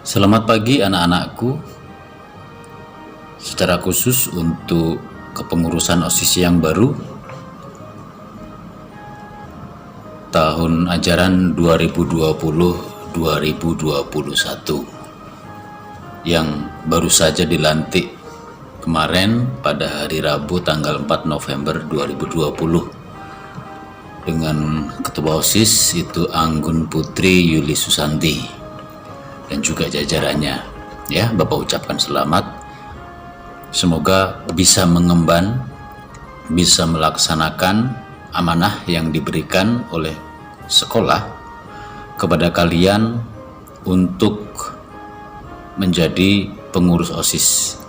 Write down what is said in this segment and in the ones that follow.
Selamat pagi anak-anakku. Secara khusus untuk kepengurusan OSIS yang baru tahun ajaran 2020-2021 yang baru saja dilantik kemarin pada hari Rabu tanggal 4 November 2020 dengan Ketua OSIS itu Anggun Putri Yuli Susanti dan juga jajarannya. Ya, Bapak ucapkan selamat. Semoga bisa mengemban, bisa melaksanakan amanah yang diberikan oleh sekolah kepada kalian untuk menjadi pengurus OSIS,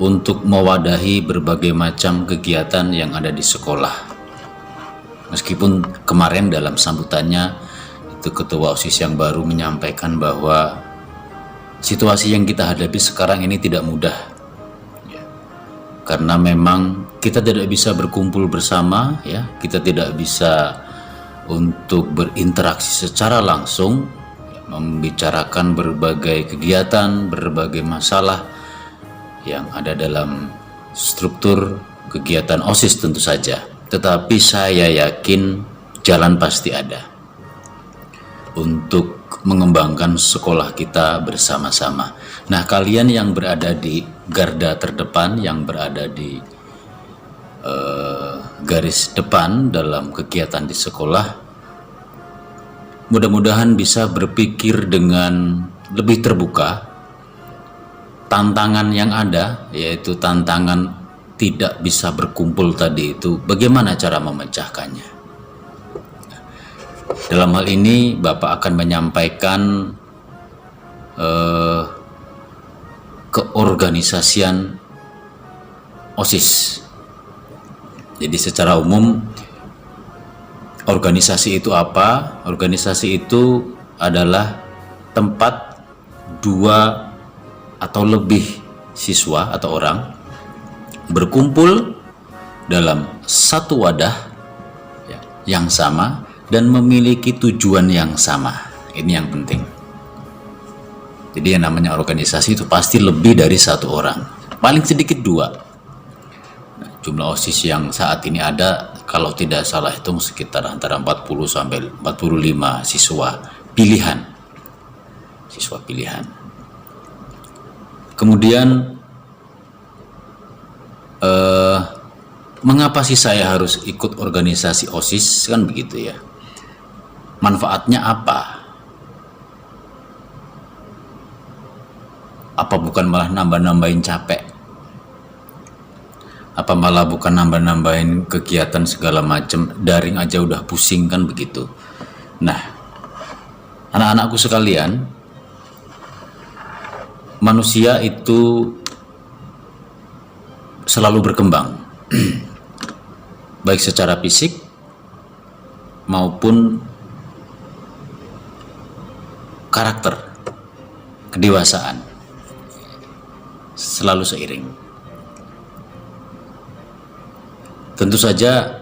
untuk mewadahi berbagai macam kegiatan yang ada di sekolah. Meskipun kemarin dalam sambutannya itu Ketua OSIS yang baru menyampaikan bahwa situasi yang kita hadapi sekarang ini tidak mudah, karena memang kita tidak bisa berkumpul bersama, ya, kita tidak bisa untuk berinteraksi secara langsung, membicarakan berbagai kegiatan, berbagai masalah yang ada dalam struktur kegiatan OSIS tentu saja. Tetapi saya yakin jalan pasti ada untuk mengembangkan sekolah kita bersama-sama. Nah, kalian yang berada di garda terdepan, yang berada di garis depan dalam kegiatan di sekolah, mudah-mudahan bisa berpikir dengan lebih terbuka. Tantangan yang ada, yaitu tantangan tidak bisa berkumpul tadi itu, bagaimana cara memecahkannya? Dalam hal ini Bapak akan menyampaikan keorganisasian OSIS. Jadi secara umum organisasi itu apa? Organisasi itu adalah tempat dua atau lebih siswa atau orang berkumpul dalam satu wadah yang sama dan memiliki tujuan yang sama. Ini yang penting. Jadi yang namanya organisasi itu pasti lebih dari satu orang, paling sedikit dua. Nah, jumlah OSIS yang saat ini ada, kalau tidak salah hitung sekitar antara 40 sampai 45 siswa pilihan. Siswa pilihan. Kemudian mengapa sih saya harus ikut organisasi OSIS, kan begitu ya? Manfaatnya apa? Apa bukan malah nambah-nambahin capek? Apa malah bukan nambah-nambahin kegiatan segala macam, daring aja udah pusing, kan begitu? Nah, anak-anakku sekalian, manusia itu selalu berkembang baik secara fisik maupun karakter, kedewasaan, selalu seiring. Tentu saja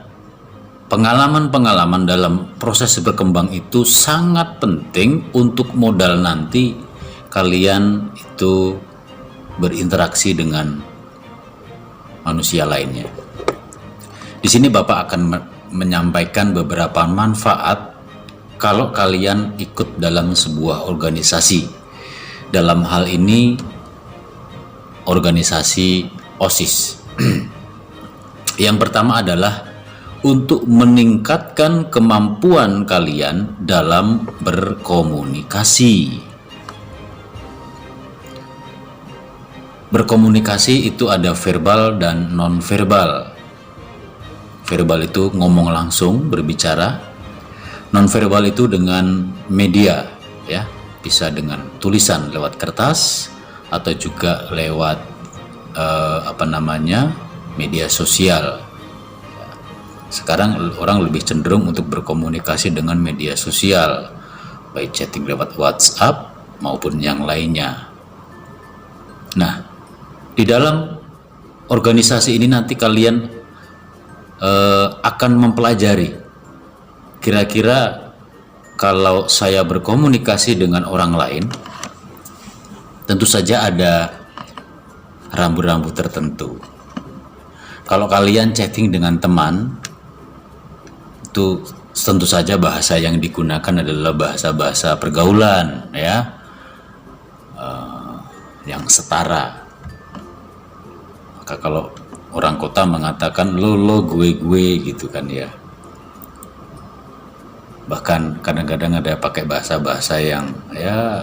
pengalaman-pengalaman dalam proses berkembang itu sangat penting untuk modal nanti kalian itu berinteraksi dengan manusia lainnya. Di sini Bapak akan menyampaikan beberapa manfaat kalau kalian ikut dalam sebuah organisasi. Dalam hal ini organisasi OSIS. Yang pertama adalah untuk meningkatkan kemampuan kalian dalam berkomunikasi. Berkomunikasi itu ada verbal dan non-verbal. Verbal itu ngomong langsung, berbicara. Non-verbal itu dengan media, ya, bisa dengan tulisan lewat kertas atau juga lewat media sosial. Sekarang orang lebih cenderung untuk berkomunikasi dengan media sosial, baik chatting lewat WhatsApp maupun yang lainnya. Nah, di dalam organisasi ini nanti kalian akan mempelajari kira-kira kalau saya berkomunikasi dengan orang lain, Tentu saja ada rambu-rambu tertentu. Kalau kalian chatting dengan teman, itu tentu saja bahasa yang digunakan adalah bahasa-bahasa pergaulan, ya, yang setara. Maka kalau orang kota mengatakan lo gue gitu kan ya. Bahkan kadang-kadang ada pakai bahasa-bahasa yang ya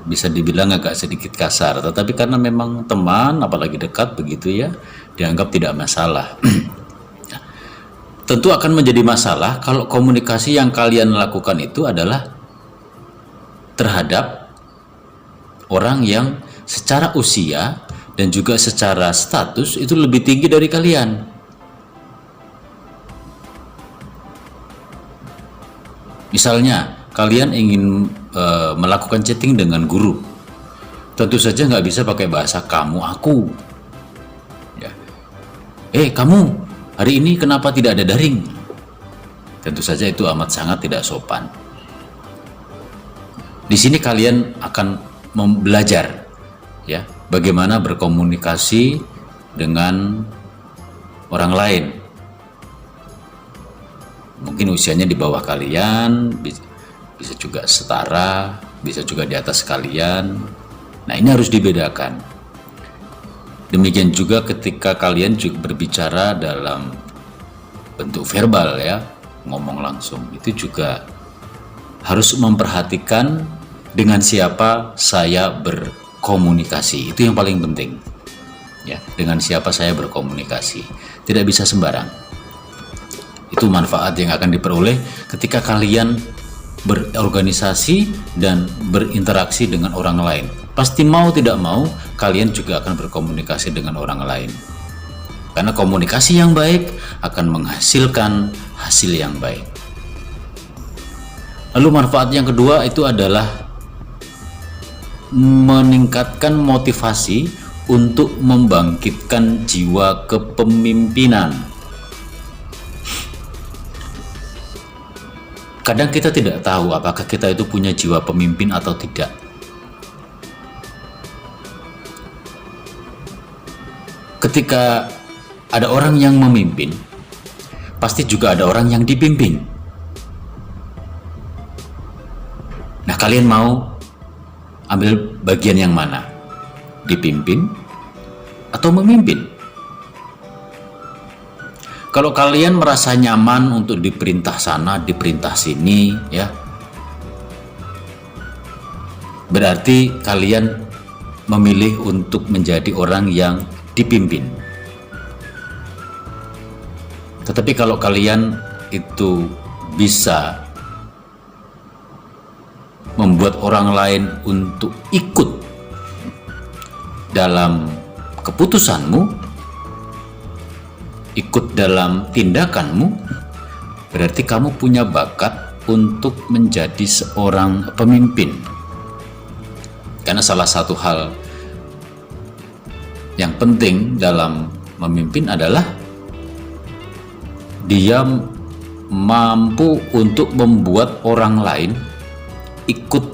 bisa dibilang agak sedikit kasar, tetapi karena memang teman, apalagi dekat begitu ya, dianggap tidak masalah. Tentu akan menjadi masalah kalau komunikasi yang kalian lakukan itu adalah terhadap orang yang secara usia dan juga secara status itu lebih tinggi dari kalian. Misalnya kalian ingin melakukan chatting dengan guru, tentu saja nggak bisa pakai bahasa kamu aku ya. Kamu hari ini kenapa tidak ada daring? Tentu saja itu amat sangat tidak sopan. Di sini kalian akan belajar ya bagaimana berkomunikasi dengan orang lain. Mungkin usianya di bawah kalian, bisa juga setara, bisa juga di atas kalian. Nah, ini harus dibedakan. Demikian juga ketika kalian juga berbicara dalam bentuk verbal ya, ngomong langsung, itu juga harus memperhatikan dengan siapa saya berkomunikasi. Itu yang paling penting. Ya, dengan siapa saya berkomunikasi. Tidak bisa sembarang. Itu manfaat yang akan diperoleh ketika kalian berorganisasi dan berinteraksi dengan orang lain. Pasti mau tidak mau kalian juga akan berkomunikasi dengan orang lain. Karena komunikasi yang baik akan menghasilkan hasil yang baik. Lalu manfaat yang kedua itu adalah meningkatkan motivasi untuk membangkitkan jiwa kepemimpinan. Kadang kita tidak tahu apakah kita itu punya jiwa pemimpin atau tidak. Ketika ada orang yang memimpin, pasti juga ada orang yang dipimpin. Nah, kalian mau ambil bagian yang mana? Dipimpin atau memimpin? Kalau kalian merasa nyaman untuk diperintah sana, diperintah sini, ya, berarti kalian memilih untuk menjadi orang yang dipimpin. Tetapi kalau kalian itu bisa membuat orang lain untuk ikut dalam keputusanmu, ikut dalam tindakanmu, berarti kamu punya bakat untuk menjadi seorang pemimpin. Karena salah satu hal yang penting dalam memimpin adalah dia mampu untuk membuat orang lain ikut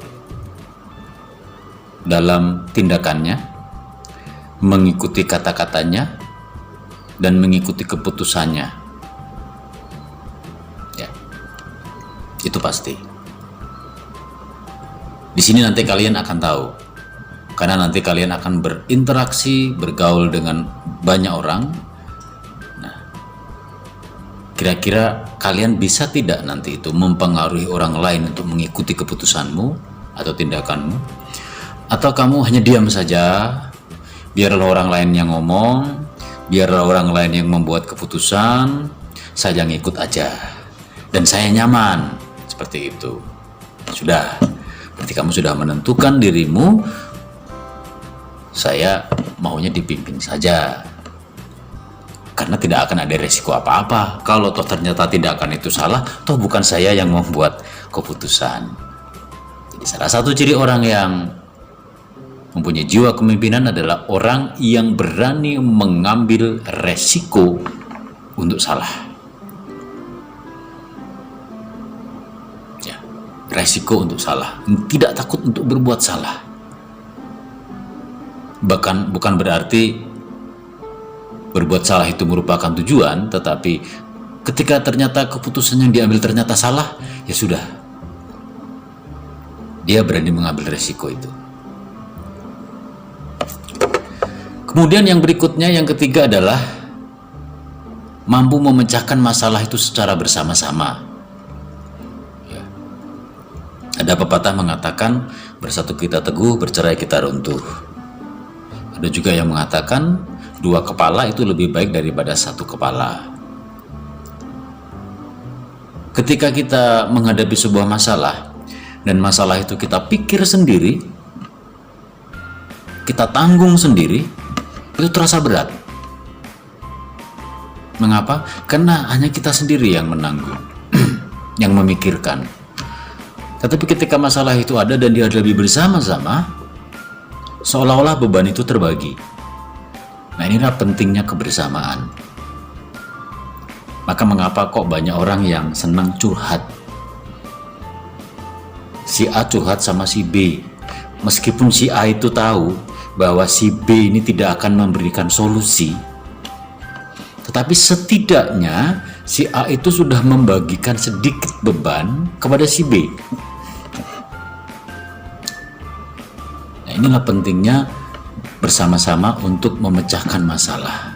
dalam tindakannya, mengikuti kata-katanya, dan mengikuti keputusannya. Ya, itu pasti. Di sini nanti kalian akan tahu, karena nanti kalian akan berinteraksi, bergaul dengan banyak orang. Nah, kira-kira kalian bisa tidak nanti itu mempengaruhi orang lain untuk mengikuti keputusanmu atau tindakanmu? Atau kamu hanya diam saja, biarlah orang lain yang ngomong, biarlah orang lain yang membuat keputusan, saya ngikut aja dan saya nyaman, seperti itu. Sudah, berarti kamu sudah menentukan dirimu, saya maunya dipimpin saja, karena tidak akan ada resiko apa-apa. Kalau toh ternyata tindakan itu salah, toh bukan saya yang membuat keputusan. Jadi salah satu ciri orang yang mempunyai jiwa kepemimpinan adalah orang yang berani mengambil resiko untuk salah. Ya, resiko untuk salah, tidak takut untuk berbuat salah. Bahkan bukan berarti berbuat salah itu merupakan tujuan, tetapi ketika ternyata keputusan yang diambil ternyata salah, ya sudah, dia berani mengambil resiko itu. Kemudian yang berikutnya, yang ketiga adalah mampu memecahkan masalah itu secara bersama-sama. Ya. Ada pepatah mengatakan, bersatu kita teguh, bercerai kita runtuh. Ada juga yang mengatakan, dua kepala itu lebih baik daripada satu kepala. Ketika kita menghadapi sebuah masalah, dan masalah itu kita pikir sendiri, kita tanggung sendiri, itu terasa berat. Mengapa? Karena hanya kita sendiri yang menanggung, yang memikirkan. Tetapi ketika masalah itu ada dan dihadapi bersama-sama, seolah-olah beban itu terbagi. Nah, inilah pentingnya kebersamaan. Maka mengapa kok banyak orang yang senang curhat? Si A curhat sama si B, meskipun si A itu tahu bahwa si B ini tidak akan memberikan solusi, tetapi setidaknya si A itu sudah membagikan sedikit beban kepada si B. Nah, inilah pentingnya bersama-sama untuk memecahkan masalah.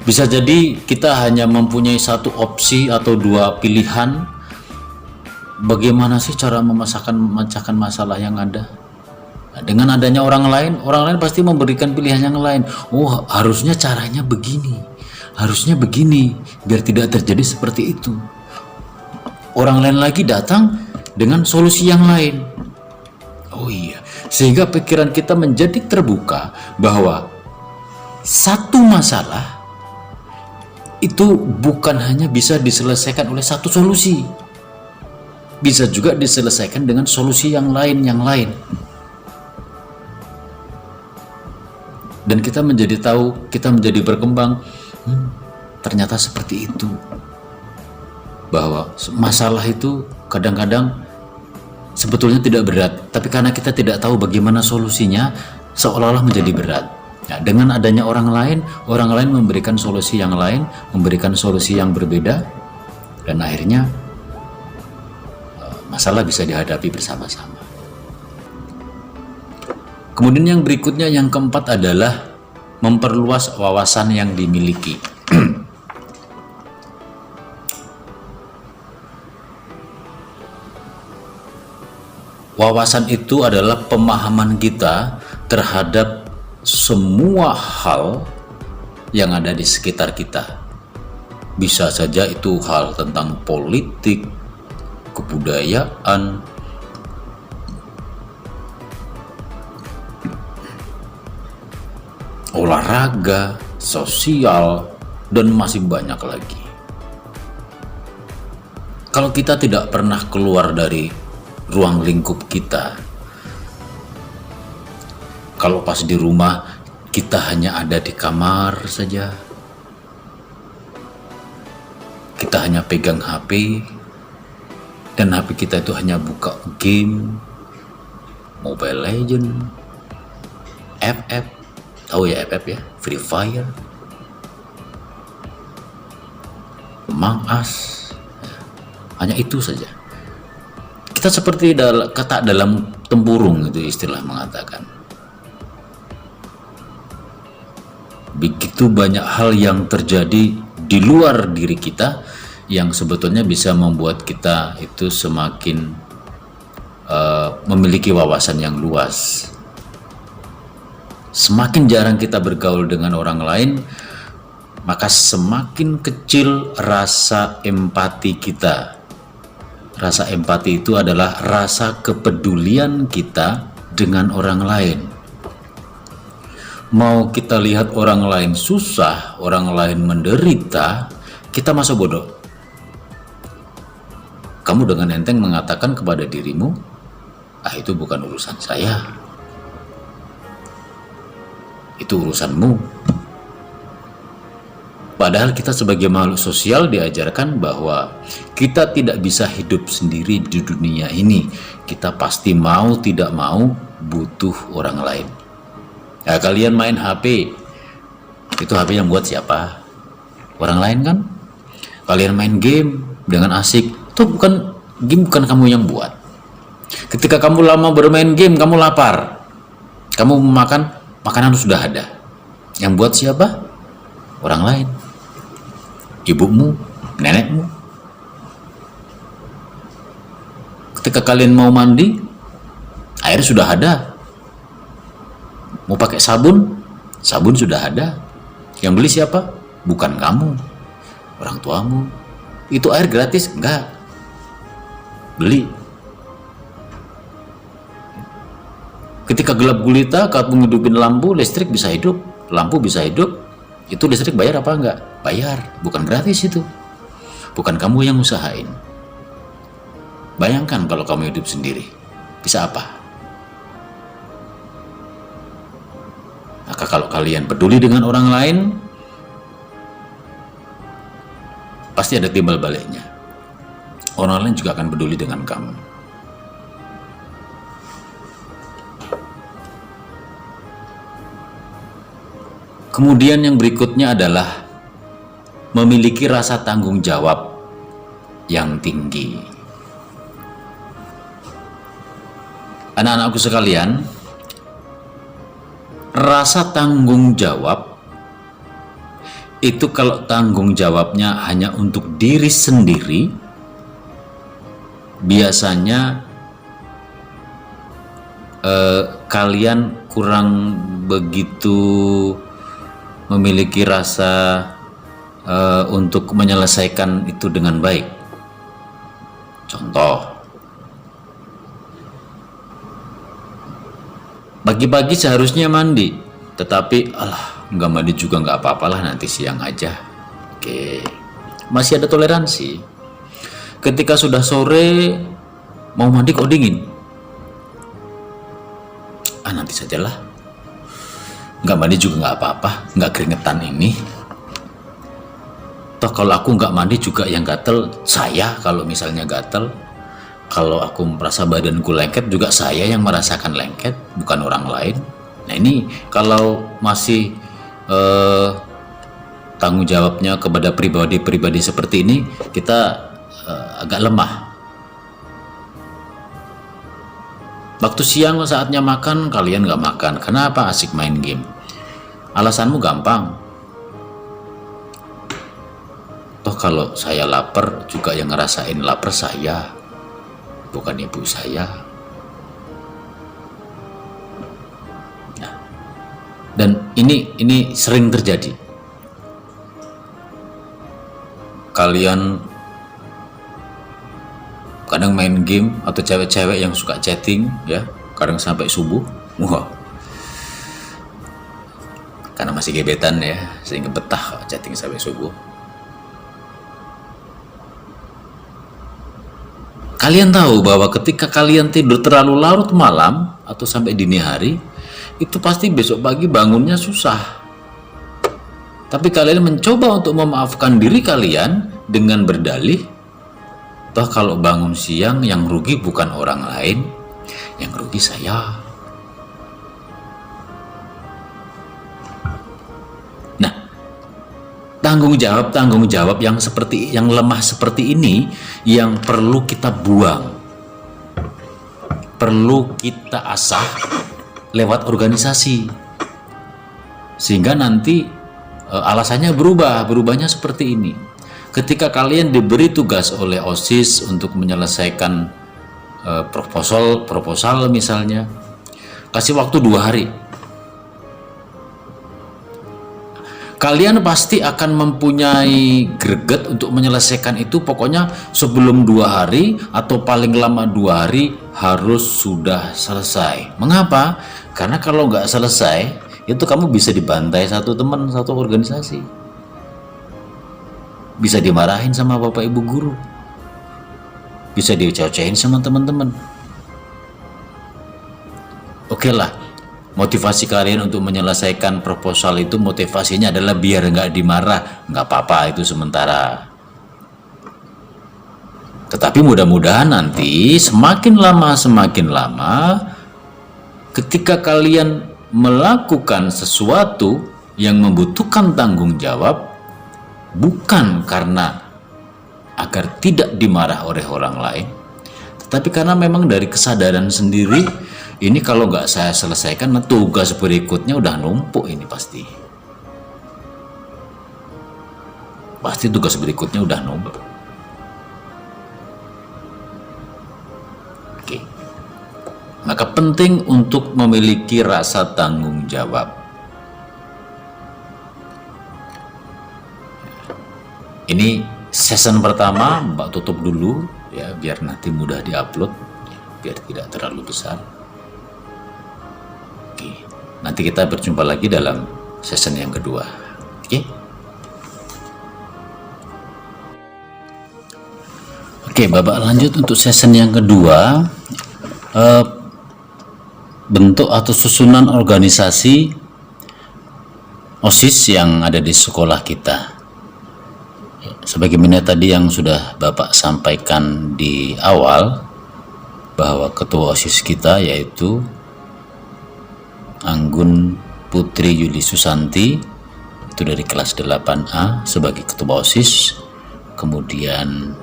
Bisa jadi kita hanya mempunyai satu opsi atau dua pilihan. Bagaimana sih cara memecahkan masalah yang ada? Nah, dengan adanya orang lain pasti memberikan pilihan yang lain. Oh, harusnya caranya begini, harusnya begini, biar tidak terjadi seperti itu. Orang lain lagi datang dengan solusi yang lain. Oh iya, sehingga pikiran kita menjadi terbuka bahwa satu masalah itu bukan hanya bisa diselesaikan oleh satu solusi, bisa juga diselesaikan dengan solusi yang lain. Dan kita menjadi tahu, kita menjadi berkembang, ternyata seperti itu. Bahwa masalah itu kadang-kadang sebetulnya tidak berat, tapi karena kita tidak tahu bagaimana solusinya, seolah-olah menjadi berat. Nah, dengan adanya orang lain memberikan solusi yang lain, memberikan solusi yang berbeda, dan akhirnya masalah bisa dihadapi bersama-sama. Kemudian yang berikutnya, yang keempat adalah memperluas wawasan yang dimiliki. Wawasan itu adalah pemahaman kita terhadap semua hal yang ada di sekitar kita. Bisa saja itu hal tentang politik, kebudayaan, olahraga, sosial, dan masih banyak lagi. Kalau kita tidak pernah keluar dari ruang lingkup kita, kalau pas di rumah kita hanya ada di kamar saja, kita hanya pegang HP, dan HP kita itu hanya buka game, Mobile Legend, FF, tahu ya FF ya, Free Fire, Among Us, hanya itu saja. Kita seperti kata dalam tempurung, itu istilah mengatakan. Begitu banyak hal yang terjadi di luar diri kita yang sebetulnya bisa membuat kita itu semakin memiliki wawasan yang luas. Semakin jarang kita bergaul dengan orang lain, maka semakin kecil rasa empati kita. Rasa empati itu adalah rasa kepedulian kita dengan orang lain. Mau kita lihat orang lain susah, orang lain menderita, kita masa bodoh. Kamu dengan enteng mengatakan kepada dirimu, itu bukan urusan saya, itu urusanmu. Padahal kita sebagai makhluk sosial diajarkan bahwa kita tidak bisa hidup sendiri di dunia ini. Kita pasti mau tidak mau butuh orang lain. Ya, kalian main HP, itu HP yang buat siapa? Orang lain kan? Kalian main game dengan asik, itu bukan kamu yang buat. Ketika kamu lama bermain game, kamu lapar, kamu makan, makanan sudah ada. Yang buat siapa? Orang lain. Ibumu, nenekmu. Ketika kalian mau mandi, air sudah ada. Mau pakai sabun, sabun sudah ada. Yang beli siapa? Bukan kamu, orang tuamu. Itu air gratis? Enggak, beli. Ketika gelap gulita, kamu hidupin lampu, listrik bisa hidup, lampu bisa hidup, itu listrik bayar apa enggak? Bayar, bukan gratis itu. Bukan kamu yang usahain. Bayangkan kalau kamu hidup sendiri, bisa apa? Maka kalau kalian peduli dengan orang lain, pasti ada timbal baliknya. Orang lain juga akan peduli dengan kamu. Kemudian yang berikutnya adalah memiliki rasa tanggung jawab yang tinggi. Anak-anakku sekalian, rasa tanggung jawab itu kalau tanggung jawabnya hanya untuk diri sendiri, biasanya kalian kurang begitu memiliki rasa untuk menyelesaikan itu dengan baik. Contoh, pagi-pagi seharusnya mandi, tetapi nggak mandi juga nggak apa-apalah, nanti siang aja. Oke, masih ada toleransi. Ketika sudah sore mau mandi kok dingin, nanti sajalah, nggak mandi juga nggak apa-apa, nggak keringetan ini. Toh kalau aku nggak mandi juga yang gatel saya. Kalau misalnya gatel, kalau aku merasa badanku lengket juga saya yang merasakan lengket, bukan orang lain. Nah ini kalau masih tanggung jawabnya kepada pribadi-pribadi seperti ini, kita agak lemah. Waktu siang saatnya makan, kalian nggak makan. Kenapa? Asik main game. Alasanmu gampang. Toh kalau saya lapar juga yang ngerasain lapar saya, bukan ibu saya. Nah, dan ini sering terjadi. Kalian kadang main game, atau cewek-cewek yang suka chatting ya, kadang sampai subuh. Wah, karena masih gebetan ya, sehingga betah chatting sampai subuh. Kalian tahu bahwa ketika kalian tidur terlalu larut malam atau sampai dini hari, itu pasti besok pagi bangunnya susah. Tapi kalian mencoba untuk memaafkan diri kalian dengan berdalih, toh kalau bangun siang yang rugi bukan orang lain, yang rugi saya. Nah, tanggung jawab yang lemah seperti ini yang perlu kita buang, perlu kita asah lewat organisasi, sehingga nanti alasannya berubahnya seperti ini. Ketika kalian diberi tugas oleh OSIS untuk menyelesaikan proposal misalnya, kasih waktu 2 hari. Kalian pasti akan mempunyai greget untuk menyelesaikan itu. Pokoknya sebelum 2 hari atau paling lama 2 hari harus sudah selesai. Mengapa? Karena kalau nggak selesai, itu kamu bisa dibantai satu teman, satu organisasi. Bisa dimarahin sama bapak ibu guru. Bisa dicocehin sama teman-teman. Oke lah, motivasi kalian untuk menyelesaikan proposal itu motivasinya adalah biar nggak dimarah. Nggak apa-apa, itu sementara. Tetapi mudah-mudahan nanti semakin lama ketika kalian melakukan sesuatu yang membutuhkan tanggung jawab, bukan karena agar tidak dimarah oleh orang lain, tetapi karena memang dari kesadaran sendiri, ini kalau nggak saya selesaikan, tugas berikutnya udah numpuk ini pasti tugas berikutnya udah numpuk. Oke. Maka penting untuk memiliki rasa tanggung jawab. Ini season pertama, Mbak tutup dulu ya, biar nanti mudah diupload, biar tidak terlalu besar. Oke, nanti kita berjumpa lagi dalam season yang kedua. Oke, babak lanjut untuk season yang kedua, bentuk atau susunan organisasi OSIS yang ada di sekolah kita. Sebagaimana tadi yang sudah Bapak sampaikan di awal, bahwa ketua OSIS kita yaitu Anggun Putri Yuli Susanti, itu dari kelas 8A sebagai ketua OSIS. Kemudian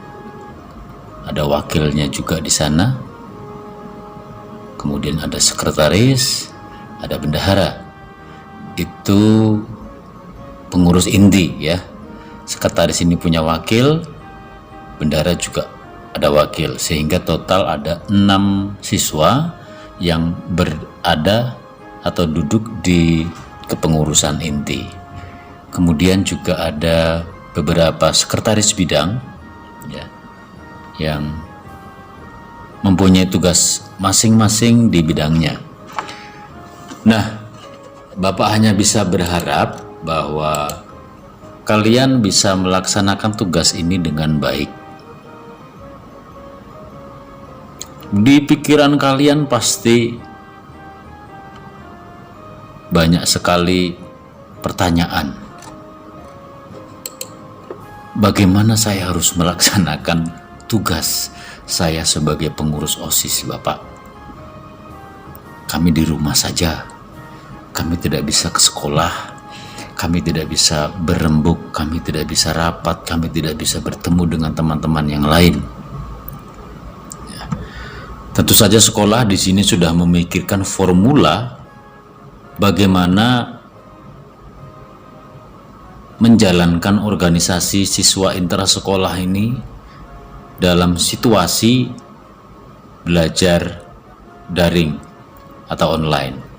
ada wakilnya juga di sana. Kemudian ada sekretaris, ada bendahara. Itu pengurus inti ya. Sekretaris ini punya wakil, bendahara juga ada wakil, sehingga total ada 6 siswa yang berada atau duduk di kepengurusan inti. Kemudian juga ada beberapa sekretaris bidang ya, yang mempunyai tugas masing-masing di bidangnya. Nah, Bapak hanya bisa berharap bahwa kalian bisa melaksanakan tugas ini dengan baik. Di pikiran kalian pasti banyak sekali pertanyaan. Bagaimana saya harus melaksanakan tugas saya sebagai pengurus OSIS, Bapak? Kami di rumah saja. Kami tidak bisa ke sekolah. Kami tidak bisa berembuk, kami tidak bisa rapat, kami tidak bisa bertemu dengan teman-teman yang lain. Ya. Tentu saja sekolah di sini sudah memikirkan formula bagaimana menjalankan organisasi siswa intrasekolah ini dalam situasi belajar daring atau online.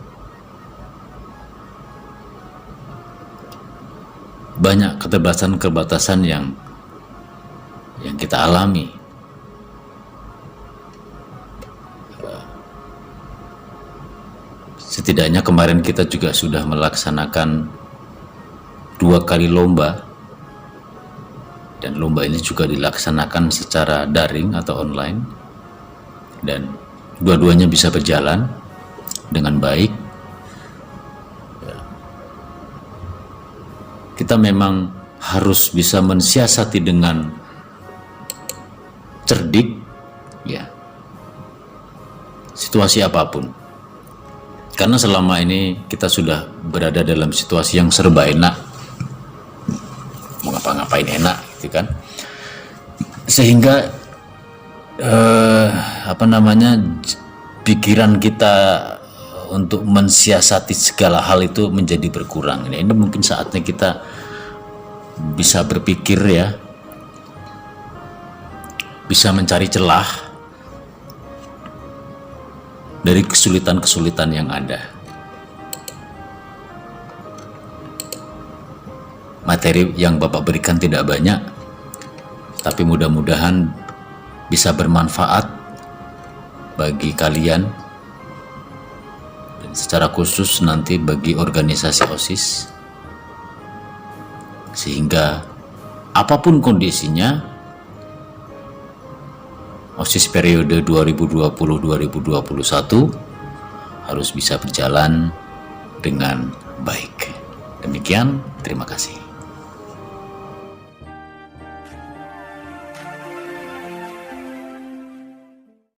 Banyak keterbatasan-keterbatasan yang kita alami. Setidaknya kemarin kita juga sudah melaksanakan 2 kali lomba, dan lomba ini juga dilaksanakan secara daring atau online, dan dua-duanya bisa berjalan dengan baik. Kita memang harus bisa mensiasati dengan cerdik ya, situasi apapun. Karena selama ini kita sudah berada dalam situasi yang serba enak, mau ngapa-ngapain enak gitu kan, sehingga pikiran kita untuk mensiasati segala hal itu menjadi berkurang. Ini mungkin saatnya kita bisa berpikir ya, bisa mencari celah dari kesulitan-kesulitan yang ada. Materi yang Bapak berikan tidak banyak, tapi mudah-mudahan bisa bermanfaat bagi kalian, dan secara khusus nanti bagi organisasi OSIS, sehingga apapun kondisinya, OSIS periode 2020-2021 harus bisa berjalan dengan baik. Demikian, terima kasih.